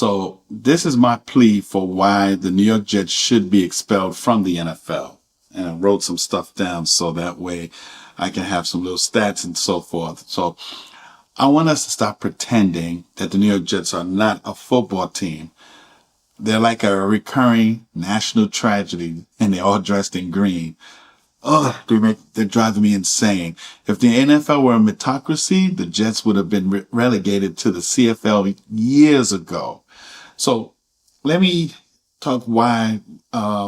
So this is my plea for why the New York Jets should be expelled from the NFL. And I wrote some stuff down so that way I can have some little stats and so forth. So I want us to stop pretending that the New York Jets are not a football team. They're like a recurring national tragedy, and they're all dressed in green. They're driving me insane. If the NFL were a meritocracy, the Jets would have been relegated to the CFL years ago. So let me talk why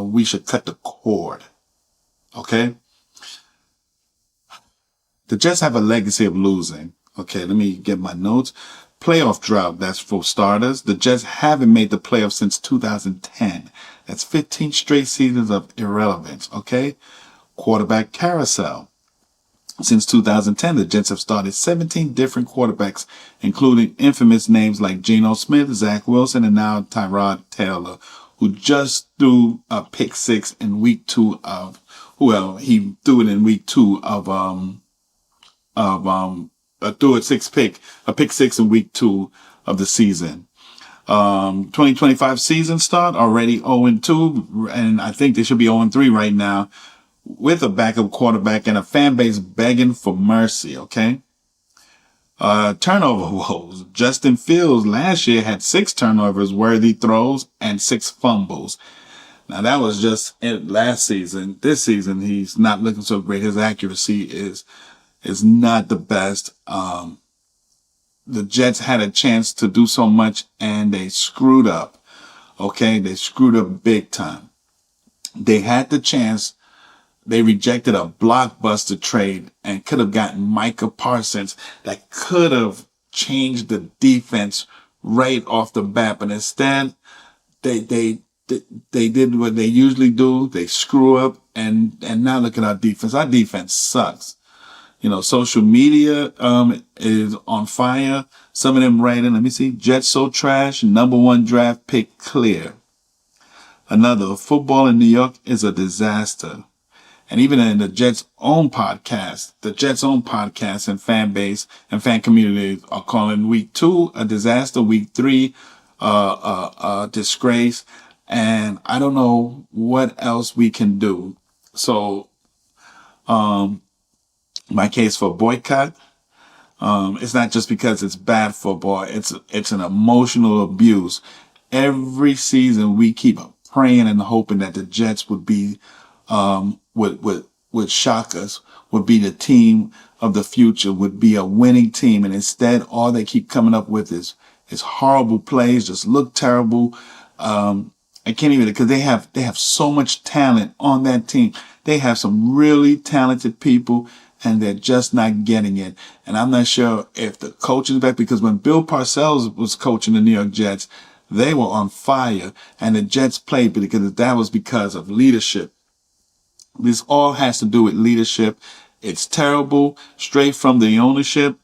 we should cut the cord. Okay? The Jets have a legacy of losing. Okay, let me get my notes. Playoff drought, that's for starters. The Jets haven't made the playoffs since 2010. That's 15 straight seasons of irrelevance, okay? Quarterback carousel. Since 2010, the Jets have started 17 different quarterbacks, including infamous names like Geno Smith, Zach Wilson, and now Tyrod Taylor, who just threw a pick six in week 2 of, well, he threw it in week 2 of threw a pick six in week 2 of the season. 2025 season start already 0-2, and I think they should be 0-3 right now, with a backup quarterback and a fan base begging for mercy. Okay. Turnover woes. Justin Fields last year had 6 turnovers, worthy throws, and 6 fumbles. Now that was just it last season. This season, he's not looking so great. His accuracy is not the best. The Jets had a chance to do so much and they screwed up. Okay. They screwed up big time. They had the chance. They rejected a blockbuster trade and could have gotten Micah Parsons that could have changed the defense right off the bat. But instead, they did what they usually do. They screw up and now look at our defense. Our defense sucks. You know, social media, is on fire. Some of them writing, let me see, Jets so trash, #1 draft pick clear. Another, football in New York is a disaster. And even in the Jets' own podcast and fan base and fan community are calling week 2 a disaster, week 3 a disgrace. And I don't know what else we can do. So, my case for boycott, it's not just because it's bad football. It's an emotional abuse. Every season we keep praying and hoping that the Jets would be, would shock us, would be the team of the future, would be a winning team. And instead, all they keep coming up with is horrible plays, just look terrible. I can't even, because they have so much talent on that team. They have some really talented people and they're just not getting it. And I'm not sure if the coach is back, because when Bill Parcells was coaching the New York Jets, they were on fire and the Jets played because that was because of leadership. This all has to do with leadership. It's terrible, straight from the ownership.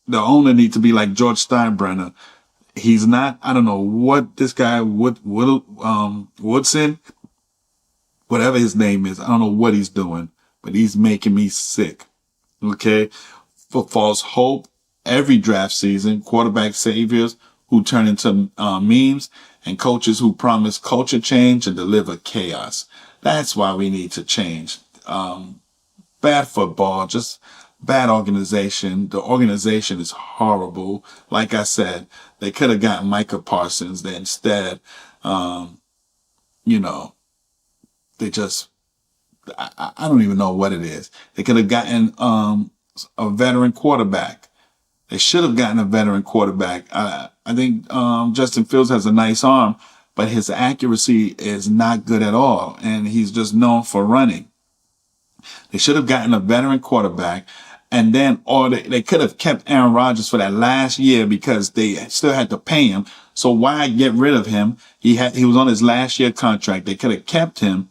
The owner needs to be like George Steinbrenner. He's not, I don't know what this guy, Woodson, whatever his name is. I don't know what he's doing, but he's making me sick. Okay. For false hope, every draft season, quarterback saviors who turn into memes, and coaches who promise culture change and deliver chaos. That's why we need to change. Bad football, just bad organization. The organization is horrible. Like I said, they could have gotten Micah Parsons. They instead, they just, I don't even know what it is. They could have gotten a veteran quarterback. They should have gotten a veteran quarterback. I think Justin Fields has a nice arm, but his accuracy is not good at all, and he's just known for running. They should have gotten a veteran quarterback, and then, or they could have kept Aaron Rodgers for that last year because they still had to pay him. So why get rid of him? He was on his last year contract. They could have kept him,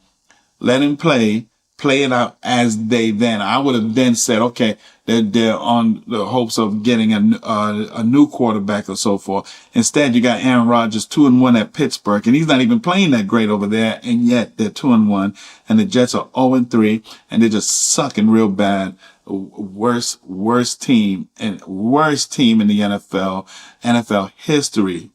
let him play it out as they then. I would have then said, okay, they're on the hopes of getting a new quarterback or so forth. Instead, you got Aaron Rodgers 2-1 at Pittsburgh, and he's not even playing that great over there, and yet they're 2-1, and the Jets are 0-3, and they're just sucking real bad. Worst team in the NFL history.